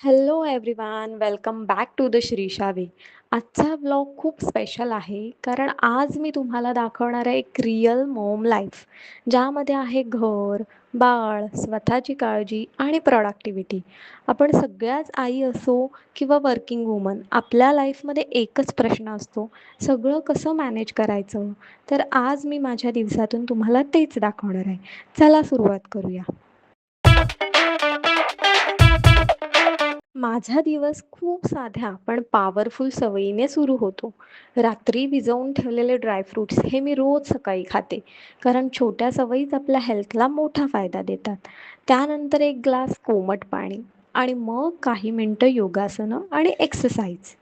Hello everyone, welcome back to the Shrisha way. आजचा blog खूप special आहे कारण आज मी तुम्हाला दाखवणार आहे एक रिअल मॉम लाईफ, ज्यामध्ये आहे घर, बाळ, स्वतःची काळजी आणि प्रॉडक्टिव्हिटी. आपण सगळ्याच आई असो किंवा वर्किंग वुमन, आपल्या लाईफमध्ये एकच प्रश्न असतो, सगळं कसं मॅनेज करायचं. तर आज मी माझ्या दिवसातून तुम्हाला तेच दाखवणार आहे. चला सुरुवात करूया. माझा दिवस खूप साध्या पण पॉवरफुल सवयीने सुरू होतो. रात्री भिजवून ठेवलेले ड्रायफ्रुट्स हे मी रोज सकाळी खाते, कारण छोट्या सवयीच आपल्या हेल्थला मोठा फायदा देतात. त्यानंतर एक ग्लास कोमट पाणी आणि मग काही मिनटं योगासनं आणि एक्सरसाइज.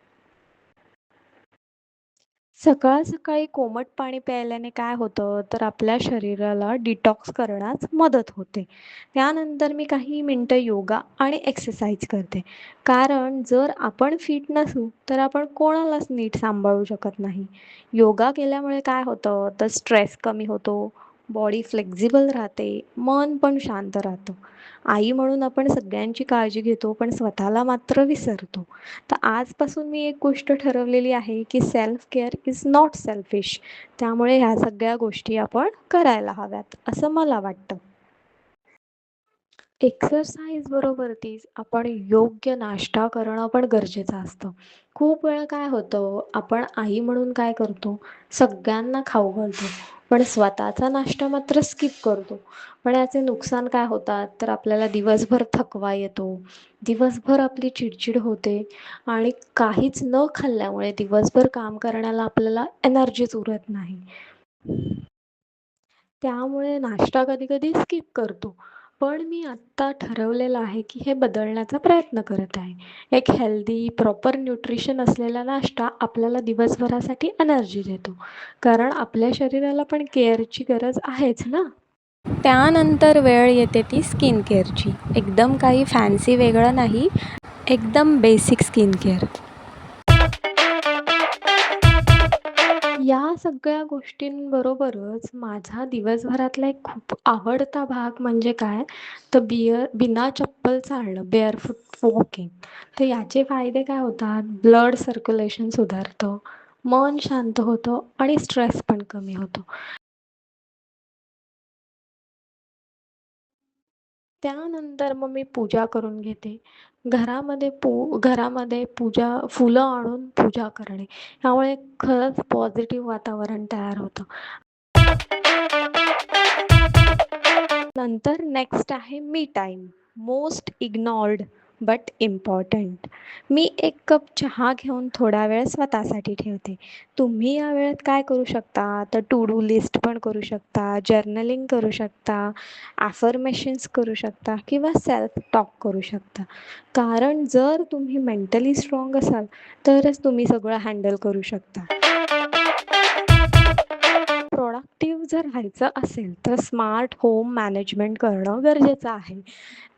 सकाळ-सकाळी कोमट पाणी प्यायल्याने काय होतं, तर आपल्या शरीराला डिटॉक्स करण्यास मदत होते. त्यानंतर मी काही मिनटं योगा आणि एक्सरसाइज करते. कारण जर आपण फिट नसू, तर आपण कोणालाच नीट सांभाळू शकत नाही. योगा केल्यामुळे काय होतं, तर स्ट्रेस कमी होतो, बॉडी फ्लेक्सिबल राहते, मन पण शांत राहतं. आई म्हणून आपण सगळ्यांची काळजी घेतो, पण स्वतःला मात्र विसरतो. तर आजपासून मी एक गोष्ट ठरवलेली आहे की self care is not selfish. त्यामुळे ह्या सगळ्या गोष्टी आपण करायला हव्यात असं मला वाटतं. एक्सरसाइज बरोबरतीच आपण योग्य नाश्ता करणं पण गरजेचं असतं. खूप वेळा काय होतं, आपण आई म्हणून काय करतो, सगळ्यांना खाऊ घालतो, पण स्वतःचा नाश्ता मात्र स्किप करतो. पण याचे नुकसान काय होतात, तर आपल्याला दिवसभर थकवा येतो, दिवसभर आपली चिडचिड होते आणि काहीच न खाल्ल्यामुळे दिवसभर काम करण्याला आपल्याला एनर्जीच उरत नाही. त्यामुळे नाश्ता कधी-कधी स्किप करतो. पण मी आत्ता ठरवलेलं आहे, की हे बदलण्याचा प्रयत्न करत आहे. एक हेल्दी, प्रॉपर न्यूट्रिशन असलेला नाश्ता आपल्याला दिवसभरासाठी एनर्जी देतो. कारण आपल्या शरीराला पण केअरची गरज आहेच ना. त्यानंतर वेळ येते ती स्किन केअरची. एकदम काही फॅन्सी वेगळं नाही, एकदम बेसिक स्किन केअर. या सगळ्या गोष्टींबरोबरच माझा दिवसभरातला एक खूप आवडता भाग म्हणजे काय, तर बिना चप्पल चालणं, बेअरफूट वॉकिंग. तर याचे फायदे काय होतात, ब्लड सर्क्युलेशन सुधारतं, मन शांत होतं आणि स्ट्रेस पण कमी होतो. त्यानंतर मग मी पूजा करून घेते. घरामध्ये पूजा फुलं आणून पूजा करणे, यामुळे खरंच पॉझिटिव्ह वातावरण तयार होतं. नंतर नेक्स्ट आहे me time. Most ignored but important. मी एक कप चहा घेऊन थोडा वेळ स्वतःसाठी ठेवते. तुम्ही या वेळेत काय करू शकता, तर टू डू लिस्ट पण करू शकता, जर्नलिंग करू शकता, ॲफर्मेशन्स करू शकता किंवा सेल्फ टॉक करू शकता. कारण जर तुम्ही मेंटली स्ट्राँग असाल, तरच तुम्ही सगळं हँडल करू शकता. प्रॉडक्टिव्ह जर राहायचं असेल, तर स्मार्ट होम मॅनेजमेंट करणं गरजेचं आहे.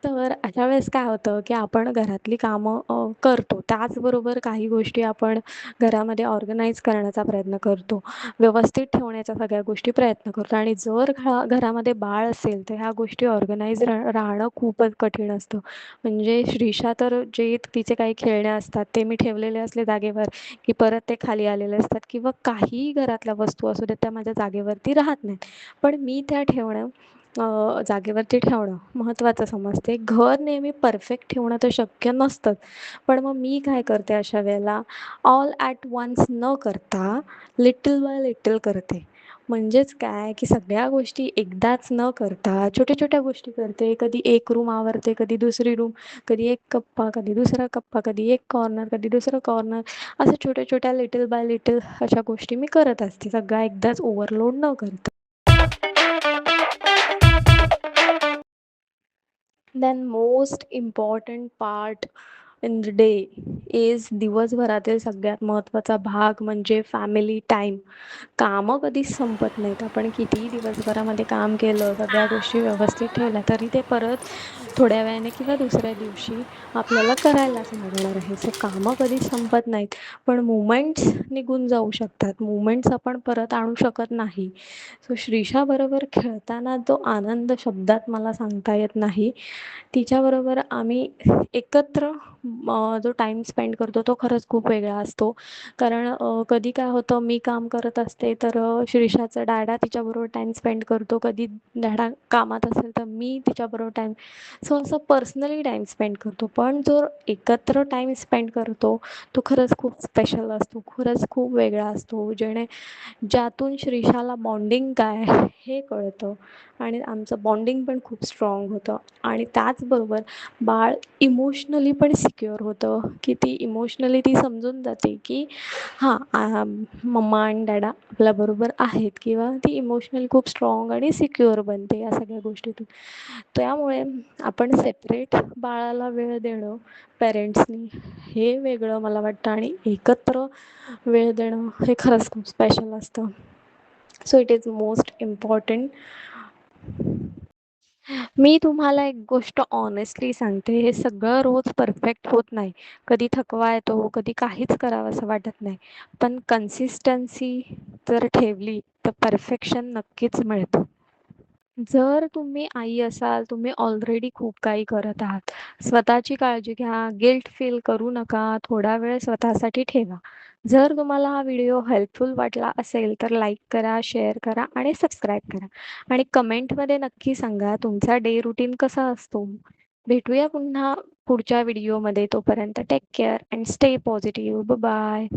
तर अशा वेळेस काय होतं, की आपण घरातली कामं करतो. त्याचबरोबर काही गोष्टी आपण घरामध्ये ऑर्गनाइज करण्याचा प्रयत्न करतो. व्यवस्थित ठेवण्याच्या सगळ्या गोष्टी प्रयत्न करतो आणि जर घरामध्ये बाळ असेल, तर ह्या गोष्टी ऑर्गनाइज राहणं खूपच कठीण असतं. म्हणजे श्रीषा तर जे तिचे काही खेळणे असतात, ते मी ठेवलेले असले जागेवर, की परत ते खाली आलेले असतात किंवा काहीही घरातल्या वस्तू असू देत, त्या माझ्या जागेवरती राहत नाहीत. पण मी त्या जागेवरती ठेवणं महत्त्वाचं समजते. घर नेहमी परफेक्ट ठेवणं तर शक्य नसतंच. पण मग मी काय करते अशा वेळेला, ऑल ॲट वन्स न करता लिटल बाय लिटल करते. म्हणजेच काय, की सगळ्या गोष्टी एकदाच न करता छोट्या-छोट्या गोष्टी करते. कधी एक रूम आवरते, कधी दुसरी रूम, कधी एक कप्पा, कधी दुसरा कप्पा, कधी एक कॉर्नर, कधी दुसरं कॉर्नर. असं छोट्या-छोट्या लिटल बाय लिटल अशा गोष्टी मी करत असते. सगळ्या एकदाच ओव्हरलोड न करता. Then most important part in the day is दिवसभरातील सगळ्यात महत्त्वाचा भाग म्हणजे फॅमिली टाईम. कामं कधीच संपत नाहीत. आपण कितीही दिवसभरामध्ये काम केलं, सगळ्या गोष्टी व्यवस्थित ठेवल्या, तरी ते परत थोड्या वेळाने किंवा दुसऱ्या दिवशी आपल्याला करायलाच लागणार आहे. सो कामं कधीच संपत नाहीत. पण मुमेंट्स निघून जाऊ शकतात. मुमेंट्स आपण परत आणू शकत नाही. सो श्रीषाबरोबर खेळताना जो आनंद शब्दात मला सांगता येत नाही. तिच्याबरोबर आम्ही एकत्र जो टाईम स्पेंड करतो तो खरंच खूप वेगळा असतो. कारण कधी काय होतं मी काम करत असते तर शिरीषाचा डॅडा तिच्याबरोबर टाईम स्पेंड करतो. कधी डॅडा कामात असेल तर मी तिच्याबरोबर टाईम सो असं पर्सनली टाईम स्पेंड करतो. पण जो एकत्र टाईम स्पेंड करतो तो खरंच खूप स्पेशल असतो. खरंच खूप वेगळा असतो. ज्यातून श्रीषाला बॉन्डिंग काय हे कळतं आणि आमचं बॉन्डिंग पण खूप स्ट्रॉंग होतं आणि त्याचबरोबर बाळ इमोशनली पण सिक्युअर होतं, की ती इमोशनली ती समजून जाते, की मम्मा आणि डॅडा आपल्याबरोबर आहेत किंवा ती इमोशनली खूप स्ट्रॉंग आणि सिक्युअर बनते या सगळ्या गोष्टीतून. त्यामुळे आपण सेपरेट बाळाला वेळ देणं पेरेंट्सनी हे वेगळं मला वाटतं आणि एकत्र वेळ देणं हे खरंच खूप स्पेशल असतं. So it is most important. मी तुम्हाला एक गोष्ट ऑनेस्टली सांगते, हे सगळं रोज परफेक्ट होत नाही. कधी थकवा येतो, कधी काहीच करावंसं वाटत नाही. पण कन्सिस्टन्सी जर ठेवली, तर परफेक्शन नक्कीच मिळतं. जर तुम्ही आई असाल, तुम्ही ऑलरेडी खूप काही करत आहात. स्वतःची काळजी घ्या, गिल्ट फील करू नका, थोडा वेळ स्वतःसाठी ठेवा. जर तुम्हाला हा व्हिडिओ हेल्पफुल वाटला असेल, तर लाईक करा, शेअर करा आणि सबस्क्राईब करा. आणि कमेंटमध्ये नक्की सांगा तुमचा डे रुटीन कसा असतो. भेटूया पुन्हा पुढच्या व्हिडिओमध्ये. तोपर्यंत take care and stay positive. Bye.